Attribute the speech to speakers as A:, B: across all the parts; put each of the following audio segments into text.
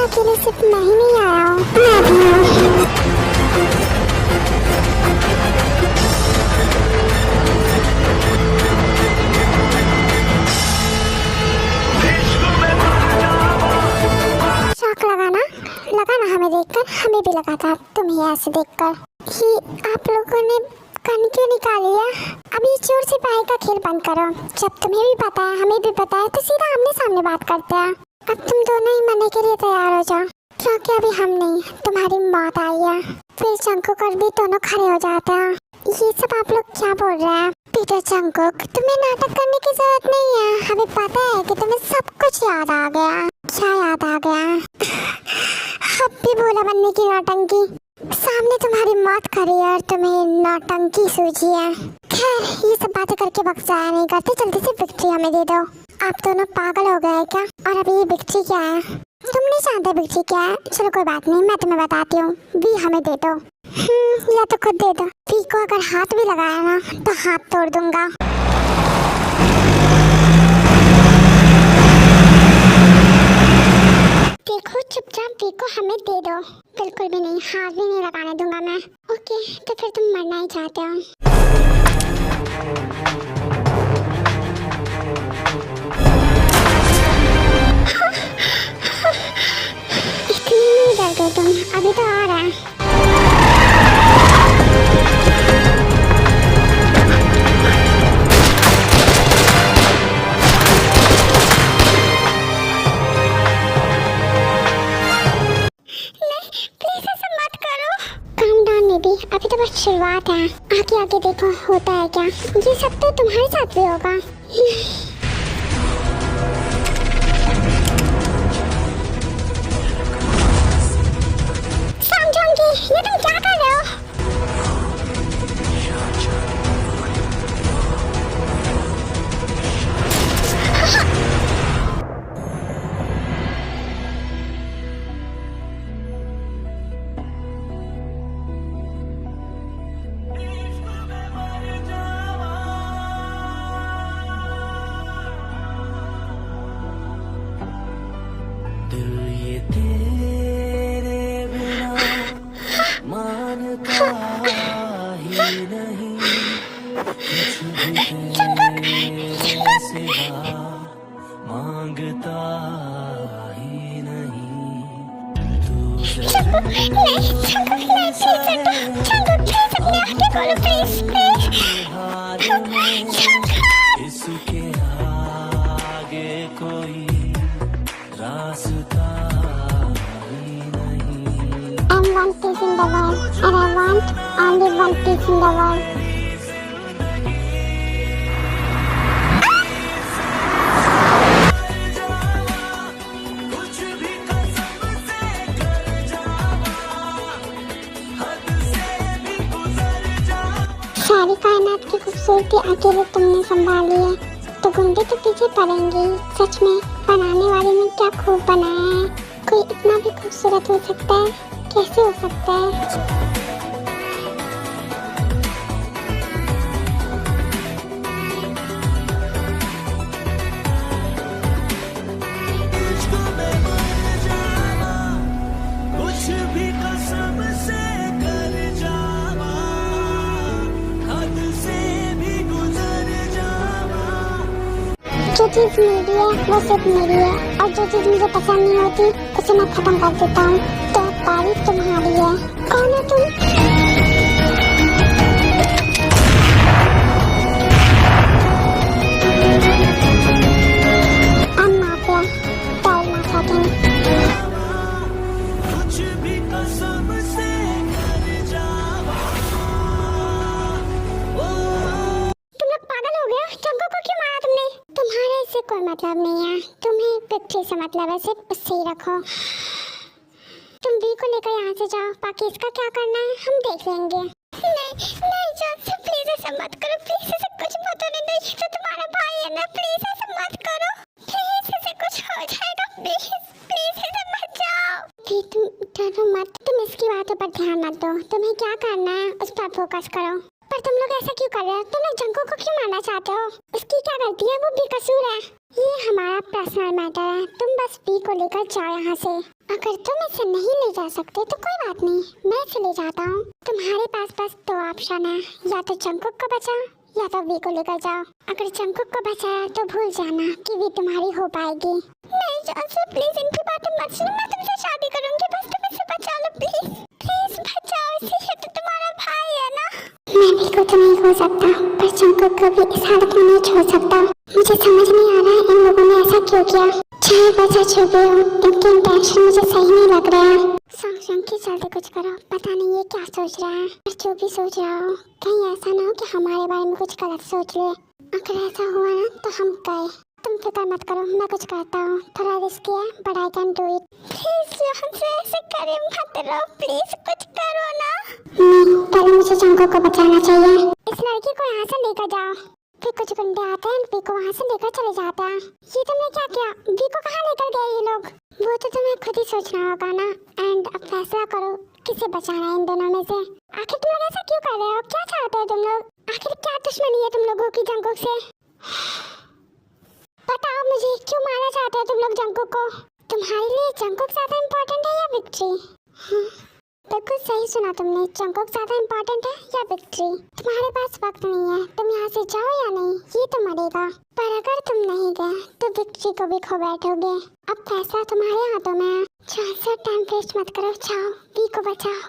A: अकेले सिर्फ नहीं आया हूँ, मैं भी हूँ। शौक लगा ना हमें देखकर, हमें भी लगा था तुम्हें ऐसे देखकर कि आप लोगों ने कन क्यों निकाली है। अभी चोर सिपाही का खेल बंद करो। जब तुम्हें भी पता है हमें भी पता है तो सीधा आमने सामने बात करते हैं। अब तुम दोनों ही मरने के लिए तैयार हो जाओ, क्योंकि अभी हम नहीं, तुम्हारी मौत आई है। फिर चंकुक और भी दोनों खड़े हो जाते हैं। ये सब आप लोग क्या बोल रहे हैं? पीटर चंकुक, तुम्हें नाटक करने की जरूरत नहीं है। हमें पता है कि तुम्हें सब कुछ याद आ गया। क्या याद आ गया? अब भी भोला बनने की नौटंकी। सामने तुम्हारी मौत खड़ी है और तुम्हें नौटंकी सूझी है। खैर, ये सब बातें करके वक्त जाया नहीं करते, जल्दी से विक्ट्री हमें दे दो। आप दोनों पागल हो गए क्या? और अभी ये विक्ट्री क्या है? तुम नहीं जानते विक्ट्री क्या है? चलो कोई बात नहीं, मैं तुम्हें बताती हूँ। वी हमें दे दो। या तो खुद दे दो। वी को अगर हाथ भी लगाया ना तो हाथ तोड़ दूंगा। देखो, चुपचाप वी को हमें दे दो। बिल्कुल भी नहीं, हाथ भी नहीं लगाने दूंगा मैं। ओके, तो फिर तुम मरना ही चाहते हो। इतनी नहीं डर गए तुम? अभी तो आ रहा है। अभी तो बस शुरुआत है, आगे आगे देखो होता है क्या। ये सब तो तुम्हारे साथ भी होगा। समझूंगी, ये तुम क्या कर रहे हो?
B: मांगता ही नहीं तू इसके आगे कोई रास्ता ही नहीं।
A: I'm one piece in the world and I want only one piece in the world. सारी कायनात की खूबसूरती अकेले तुमने संभाली है, तो गुंडे तो पीछे पड़ेंगे। सच में बनाने वाले ने क्या खूब बनाया है। कोई इतना भी खूबसूरत हो सकता है? कैसे हो सकता है? जो चीज़ मेरी है वो सिर्फ मेरी है, और जो चीज़ मुझे पसंद नहीं होती उसे मैं खत्म कर देता हूँ। तो बारी तुम्हारी है। कौन है तुम? कोई मतलब नहीं है, तुम्हें विक्ट्री से मतलब है, सिर्फ उससे ही रखो। तुम वी को लेकर यहाँ से जाओ, बाकी इसका क्या करना है हम देख लेंगे। नहीं नहीं जोसेफ, प्लीज ऐसा मत करो, प्लीज ऐसा कुछ मत होने दो, ये तो तुम्हारा भाई है ना, प्लीज ऐसा मत करो, प्लीज ऐसे कुछ हो जाएगा, प्लीज प्लीज ऐसा मत जाओ। फिर तुम डरो मत, तुम इसकी बातों पर ध्यान मत दो, तुम्हें क्या करना है उस पर फोकस करो। पर तुम लोग ऐसा क्यों कर रहे हो? तुम लोग जंको को क्यों मारना चाहते हो? उसकी क्या गलती है? वो बेकसूर है। ये हमारा पर्सनल मैटर है, तुम बस वी को लेकर जाओ यहाँ से। अगर तुम इसे नहीं ले जा सकते तो कोई बात नहीं, मैं इसे ले जाता हूँ। तुम्हारे पास बस दो ऑप्शन है, या तो जंकुक को बचाओ या तो वी को लेकर जाओ। अगर जंकुक को बचाया तो भूल जाना कि वी तुम्हारी हो पाएगी। नहीं जोसेफ, प्लीज इनकी बातें मत सुनो, मैं तुमसे शादी करूंगी, बस तुम इसे बचा लो प्लीज, प्लीज बचाओ इसे, ये तो तुम्हारा भाई है ना। मैं वी को तो नहीं खो सकता, पर जंकुक को भी इस हालत में नहीं छोड़ सकता। मुझे समझ नहीं आ रहा इन लोगों ने ऐसा क्यों किया। चाहे बचा छुपे हो, इनके इंटेंशन मुझे सही नहीं लग रहा है। की जल्दी कुछ करो, पता नहीं ये क्या सोच रहा है। पर जो भी सोच रहा हो, कहीं ऐसा ना हो कि हमारे बारे में कुछ गलत सोच ले। अगर ऐसा हुआ ना तो हम गए। तुम फिक्र मत करो, मैं कुछ करता हूँ। थोड़ा रिस्की है but I can do it. Please हमसे ऐसे करे मत रहो, प्लीज कुछ करो ना। नहीं, पहले मुझे जंगो को बचाना चाहिए। इस लड़की को यहाँ से लेकर जाओ। फिर कुछ गुंडे आते हैं, वी को वहाँ से लेकर चले जाते हैं। ये तुमने क्या किया? वी को कहाँ लेकर गए ये लोग? वो तो तुम्हें खुद ही सोचना होगा ना। एंड अब फैसला करो किसे बचाना है इन दोनों में से। आखिर तुम लोग ऐसा क्यों कर रहे हो? क्या चाहते हो तुम लोग? आखिर क्या दुश्मनी है तुम लोगों की जंगुक से? बताओ मुझे, क्यों मारना चाहते हो तुम लोग जंगुक को? तुम्हारे लिए जंगुक ज्यादा इम्पोर्टेंट है या विक्ट्री? बिल्कुल सही सुना तुमने, जंगुक ज्यादा इम्पोर्टेंट है या विक्ट्री? तुम्हारे पास वक्त नहीं है, तुम यहाँ से जाओ या नहीं ये तो मरेगा। पर अगर तुम नहीं गए तो विक्ट्री को भी खो बैठोगे। अब फैसला तुम्हारे हाथों में है। चाहे टाइम वेस्ट मत करो, जाओ वी को बचाओ।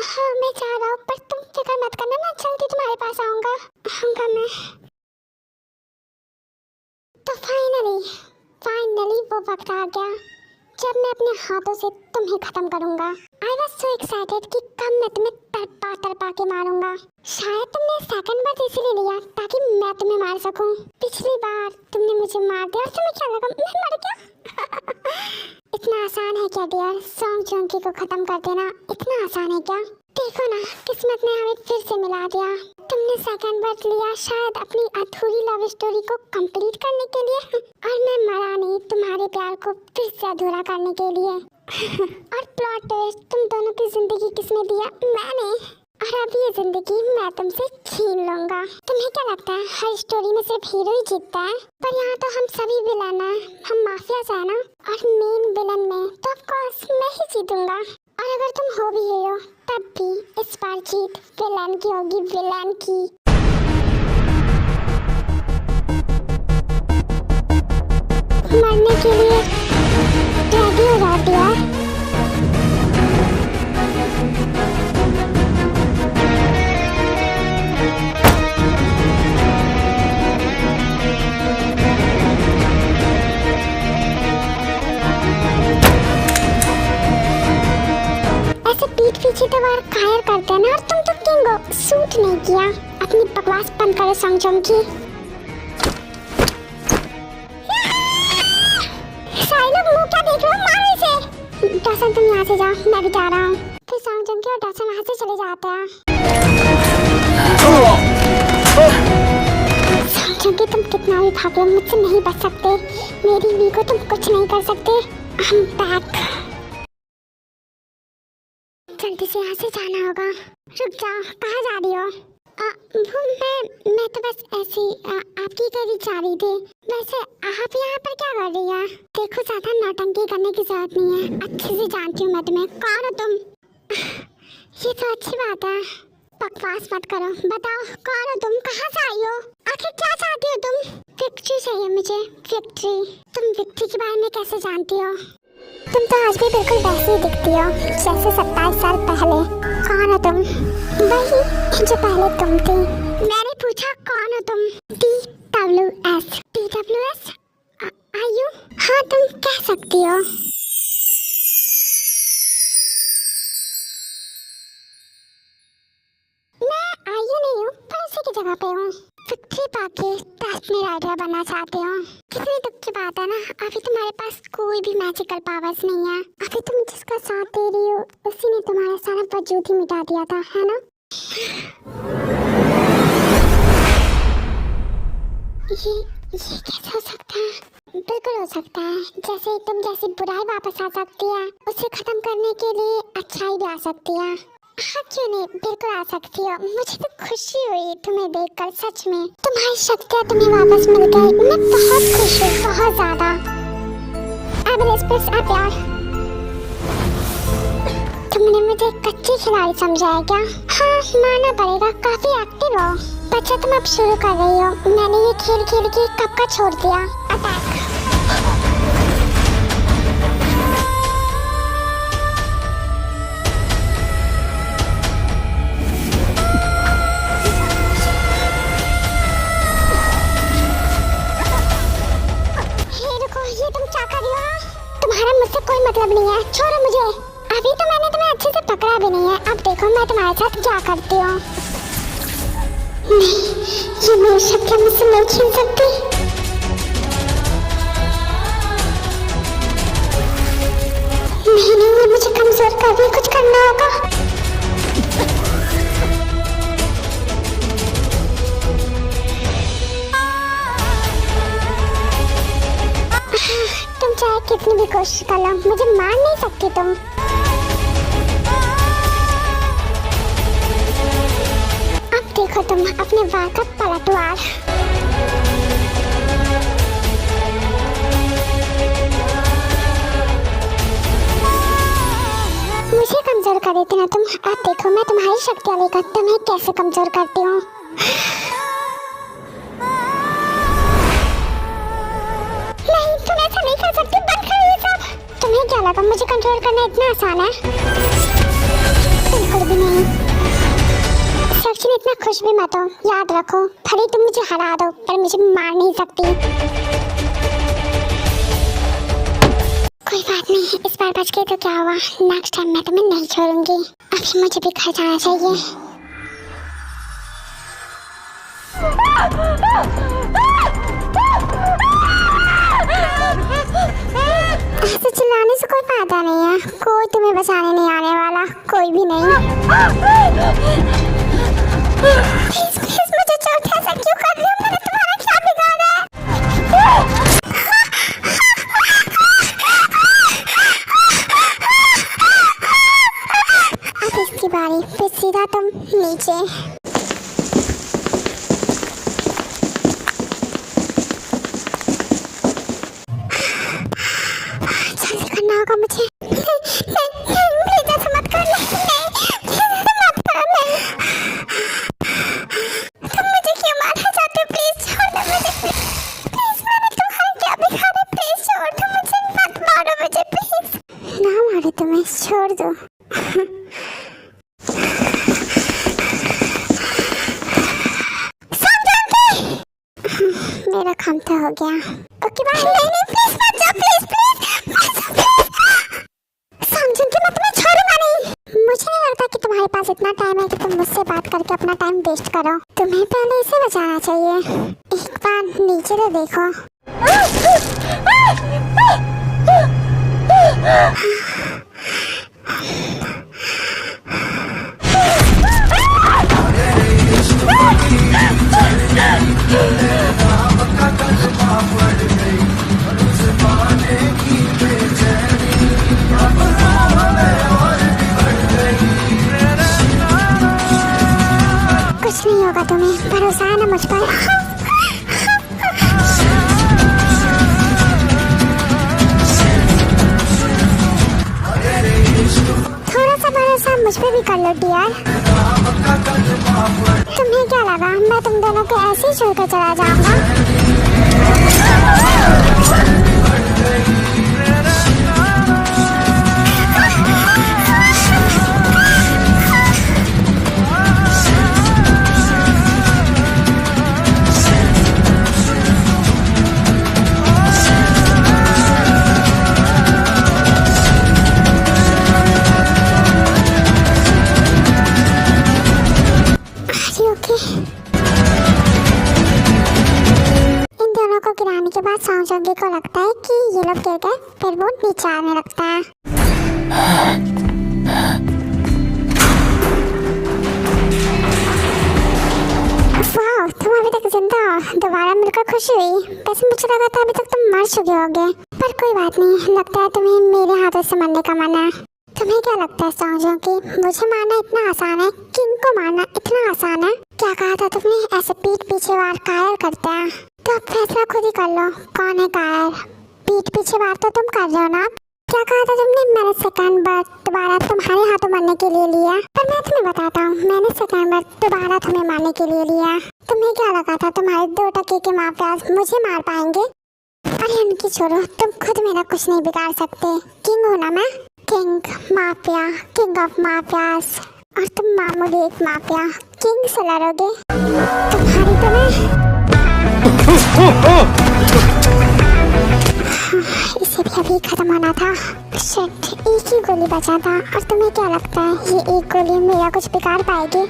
A: हाँ मैं जा रहा हूँ, पर तुम फिक्र मत करना, मैं जल्दी तुम्हारे पास आऊँगा मैं। तो फाइनली वो वक्त आ गया जब मैं अपने हाथों से तुम्हें खत्म करूंगा। आई वॉज सो एक्साइटेड कि कब मैं तुम्हें तड़पा के मारूंगा। शायद तुमने सेकंड बार इसीलिए लिया ताकि मैं तुम्हें मार सकूं। पिछली बार तुमने मुझे मार दिया और तुम्हें क्या लगा मैं मर गया? इतना आसान है क्या डियर? सॉन्ग जोंकी को खत्म कर देना इतना आसान है क्या? देखो ना, किस्मत ने हमें फिर से मिला दिया। तुमने सेकंड बार लिया शायद अपनी अधूरी लव स्टोरी को कंप्लीट करने के लिए, और मैं मरा नहीं तुम्हारे प्यार को फिर से अधूरा करने के लिए। और प्लॉट ट्विस्ट, तुम दोनों की जिंदगी किसने दिया? मैंने। और अब ये जिंदगी मैं तुमसे छीन लूंगा। तुम्हें क्या लगता है हर स्टोरी में सिर्फ हीरो ही जीतता है? पर यहाँ तो हम सभी विलन हैं, हम माफिया है ना। और मेन विलन में तो ऑफ कोर्स मैं ही जीतूंगा। और अगर तुम हो भी हीरो तब भी इस बार जीत विलन की होगी, विलन की। मरने के लिए रेडी हो जाती है। ऐसे पीठ पीछे तो वार फायर करते हैं ना, और तुम तो किंग हो, सूट नहीं किया। अपनी बकवास बंद करो संगजों की। सारे लोग मुंह क्या देख रहे हो? मारो इसे। डॉसन तुम यहाँ से जाओ, मैं भी जा रहा हूँ। फिर संगजों की और डॉसन वहाँ से चले जाते हैं। संगजों की तुम कितना भी भाग लो मुझसे नहीं बच सकते। मेरी वी को तुम कुछ नहीं कर सकते। I'm back। जल्दी से यहाँ से जाना होगा। रुक जाओ, कहाँ जा रही हो? वो मैं तो बस ऐसी आपकी करीब जा रही थी। वैसे आप यहाँ पर क्या कर रही है? देखो ज्यादा नौटंकी करने की जरूरत नहीं है, अच्छे से जानती हूँ मैं तुम्हें। कौन हो तुम? ये तो अच्छी बात है, बकवास मत करो। बताओ कौन हो तुम, कहाँ से आई हो? आखिर क्या चाहती हो तुम? विक्ट्री चाहिए मुझे, विक्ट्री। तुम विक्ट्री के बारे में कैसे जानती हो? तुम तो आज भी बिल्कुल वैसी ही दिखती हो जैसे 27 साल पहले। कौन हो तुम? वही जो पहले तुम थी। मैंने पूछा कौन हो तुम? TWS। TWS? आयु? हाँ तुम कह सकती हो। मैं आयु नहीं हूँ, पर उसी की जगह पे हूँ। ट्रिप आके टास्क में राइडर बनना चाहते हो। कितनी दुख की बात है ना, अभी तुम्हारे पास कोई भी मैजिकल पावर्स नहीं है। अभी तुम जिसका साथ दे रही हो उसी ने तुम्हारा सारा वजूद ही मिटा दिया था, है ना? ये कैसे हो सकता है? बिल्कुल हो सकता है। जैसे तुम जैसी बुराई वापस आ सकती है, उसे खत्म करने के लिए अच्छाई भी आ सकती है। हाँ क्यों नहीं, बिल्कुल आ सकती हो। मुझे तो खुशी हुई तुम्हें देखकर, सच में तुम्हारी शक्तियाँ तुम्हें वापस मिल गई। मैं बहुत खुश हूँ, बहुत ज्यादा। प्यार, तुमने मुझे कच्ची खिलाड़ी समझा है क्या? हाँ मानना पड़ेगा, काफी एक्टिव हो। बच्चा तुम अब शुरू कर रही हो, मैंने ये खेल खेल के कब का छोड़ दिया। अटैक। ये तुम क्या कर रही हो? तुम्हारा मुझसे कोई मतलब नहीं है, छोड़ो मुझे। अभी तो मैंने तुम्हें अच्छे से पकड़ा भी नहीं है, अब देखो मैं तुम्हारे साथ क्या करती हूँ। नहीं, ये मेरी शक्तियाँ मुझसे नहीं छीन सकती। नहीं, ये मुझे कमजोर कर भी कुछ करना होगा। तुम चाहे कितनी भी कोशिश कर लो, मुझे मार नहीं सकती तुम। अब देखो तुम अपने वार का पलटवार। मुझे कमजोर कर देती ना तुम। अब देखो मैं तुम्हारी शक्तियाँ लेकर तुम्हें कैसे कमजोर करती हूँ। नहीं, तुम ऐसा नहीं कर सकती, बंद करो ये सब। तुम्हें क्या लगा मुझे कंट्रोल करना इतना आसान है? बिल्कुल भी नहीं। सचिन इतना खुश भी मत हो, याद रखो भले तुम मुझे हरा दो पर मुझे मार नहीं सकती। कोई बात नहीं, इस बार बच गई तो क्या हुआ, नेक्स्ट टाइम मैं तुम्हें नहीं छोड़ूंगी। अभी मुझे भी घर जाना चाहिए। ऐसे चिल्लाने से कोई फायदा नहीं है, कोई तुम्हें बचाने नहीं आने वाला, कोई भी नहीं। प्लीज प्लीज मुझे छोड़, ऐसा क्यों कर रही हो? मैंने तुम्हारा क्या बिगाड़ा है? अब इसकी बारी, फिर सीधा तुम नीचे। होगा मुझे। प्लीज ऐसा मत कर, मत करो। तुम मुझे क्यों मारना चाहते हो? प्लीज छोड़ दो मुझे, प्लीज। मैंने तुम्हारा क्या बिगाड़ा? प्लीज छोड़ दो मुझे, मत मारो मुझे प्लीज। ना मारो तुम्हें, छोड़ दो। मेरा काम तो हो गया। Okay bye. नहीं प्लीज मत जाओ, प्लीज प्लीज समझूं कि मैं तुम्हें छोड़ूंगा नहीं। मुझे नहीं लगता कि तुम्हारे पास इतना टाइम है कि तुम मुझसे बात करके अपना टाइम वेस्ट करो। तुम्हें पहले इसे बचाना चाहिए। एक बार नीचे तो देखो। कुछ नहीं होगा तुम्हें, भरोसा है ना मुझ पर? थोड़ा सा भरोसा मुझ पे भी कर लो डियर। तुम्हें क्या लगा मैं तुम दोनों को ऐसे ही छोड़कर चला जाऊंगा? उसके बाद सौंजोगी को लगता है कि ये लोग गिर गए, फिर वो नीचे आने लगता है। वाह, तुम अभी तक जिंदा हो, दोबारा मिलकर खुशी हुई। वैसे मुझे लगा था अभी तक तुम मर चुके होगे, पर कोई बात नहीं, लगता है तुम्हें मेरे हाथों से मरने का मन है। तुम्हें क्या लगता है सौंजोगी, मुझे मारना इतना आसान है, किंग को मारना इतना आसान है? क्या कहा था तुमने, ऐसे पीठ पीछे वार कायर करते हैं? तो अब फैसला खुद ही कर लो, कौन है कायर? पीठ पीछे वार तो तुम कर रहे हो ना। क्या कहा था तुमने, मैंने सेकंड बार दोबारा तुम्हारे हाथों मरने के लिए लिया? पर मैं तुम्हें बताता हूँ, मैंने सेकंड बार दोबारा तुम्हें मारने के लिए लिया। तुम्हें क्या लगा था तुम्हारे 2 टके के माफियाज मुझे मार पाएंगे? अरे उनकी छोड़ो, तुम खुद मेरा कुछ नहीं बिगाड़ सकते। किंग हूँ ना मैं, king mafia, king of mafias, और तुम मामूली एक माफिया। किंग से लड़ोगे? तुम्हारी तो मैं इसे भी अभी खत्म होना था। शिट, एक ही गोली बचा था, और तुम्हें क्या लगता है ये एक गोली मेरा कुछ बिगाड़ पाएगी?